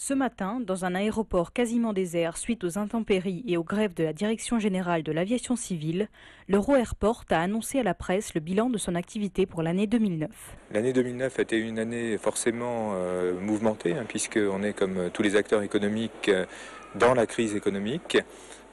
Ce matin, dans un aéroport quasiment désert suite aux intempéries et aux grèves de la Direction générale de l'aviation civile, l'Euro-Airport a annoncé à la presse le bilan de son activité pour l'année 2009. L'année 2009 a été une année forcément mouvementée, puisqu'on est comme tous les acteurs économiques dans la crise économique,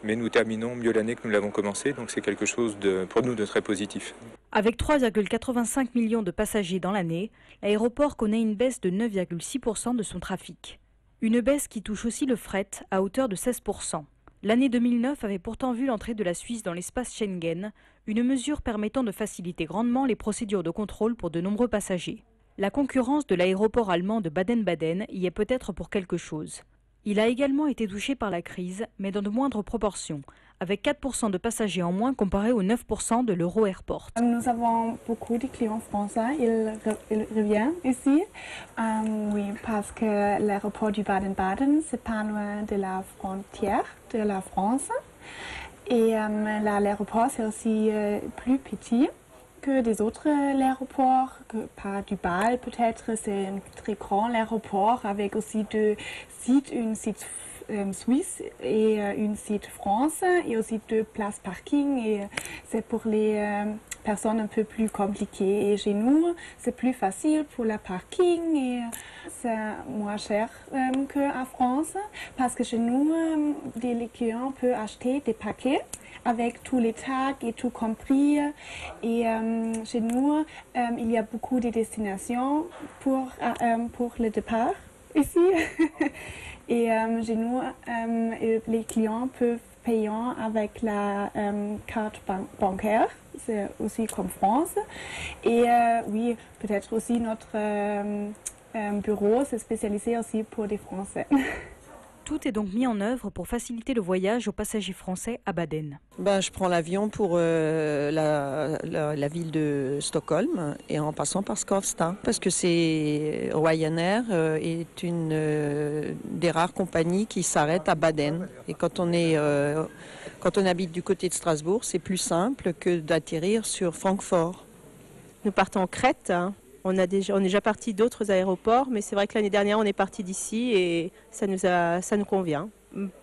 mais nous terminons mieux l'année que nous l'avons commencée, donc c'est quelque chose pour nous de très positif. Avec 3,85 millions de passagers dans l'année, l'aéroport connaît une baisse de 9,6% de son trafic. Une baisse qui touche aussi le fret à hauteur de 16%. L'année 2009 avait pourtant vu l'entrée de la Suisse dans l'espace Schengen, une mesure permettant de faciliter grandement les procédures de contrôle pour de nombreux passagers. La concurrence de l'aéroport allemand de Baden-Baden y est peut-être pour quelque chose. Il a également été touché par la crise, mais dans de moindres proportions, avec 4% de passagers en moins comparé aux 9% de l'Euro-Airport. Nous avons beaucoup de clients français, ils reviennent ici. Oui, parce que l'aéroport du Baden-Baden, c'est pas loin de la frontière de la France. Et l'aéroport, c'est aussi plus petit que des autres aéroports, par Dubaï peut-être, c'est un très grand aéroport avec aussi deux sites, une site Suisse et une site France et aussi deux places parking et c'est pour les personnes un peu plus compliquées. Et chez nous, c'est plus facile pour le parking et c'est moins cher qu'en France parce que chez nous, les clients peuvent acheter des paquets avec tous les tags et tout compris. Et chez nous, il y a beaucoup de destinations pour le départ ici. Et chez nous, les clients peuvent payer avec la carte bancaire, c'est aussi comme France. Et oui, peut-être aussi notre bureau, c'est spécialisé aussi pour des Français. Tout est donc mis en œuvre pour faciliter le voyage aux passagers français à Baden. Je prends l'avion pour la ville de Stockholm et en passant par Skavsta parce que Ryanair est une des rares compagnies qui s'arrête à Baden. Et quand on habite du côté de Strasbourg, c'est plus simple que d'atterrir sur Francfort. Nous partons en Crète. On est déjà parti d'autres aéroports, mais c'est vrai que l'année dernière, on est parti d'ici et ça nous convient.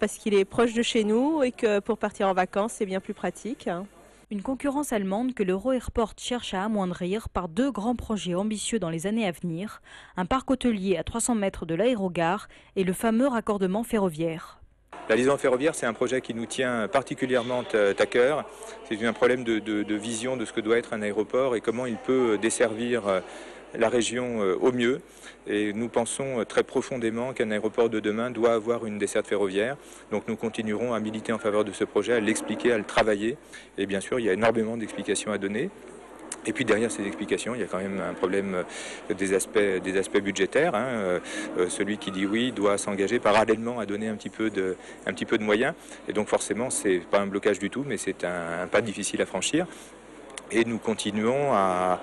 Parce qu'il est proche de chez nous et que pour partir en vacances, c'est bien plus pratique. Une concurrence allemande que l'Euro-Airport cherche à amoindrir par deux grands projets ambitieux dans les années à venir, un parc hôtelier à 300 mètres de l'aérogare et le fameux raccordement ferroviaire. La liaison ferroviaire, c'est un projet qui nous tient particulièrement à cœur. C'est un problème de vision de ce que doit être un aéroport et comment il peut desservir la région au mieux. Et nous pensons très profondément qu'un aéroport de demain doit avoir une desserte ferroviaire. Donc nous continuerons à militer en faveur de ce projet, à l'expliquer, à le travailler. Et bien sûr, il y a énormément d'explications à donner. Et puis derrière ces explications, il y a quand même un problème des aspects budgétaires. Celui qui dit oui doit s'engager parallèlement à donner un petit peu de moyens. Et donc forcément, c'est pas un blocage du tout, mais c'est un pas difficile à franchir. Et nous continuons à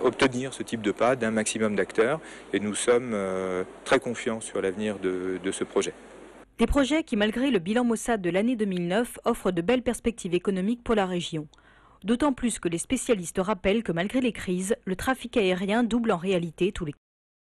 obtenir ce type de pas d'un maximum d'acteurs. Et nous sommes très confiants sur l'avenir de ce projet. Des projets qui, malgré le bilan maussade de l'année 2009, offrent de belles perspectives économiques pour la région. D'autant plus que les spécialistes rappellent que malgré les crises, le trafic aérien double en réalité tous les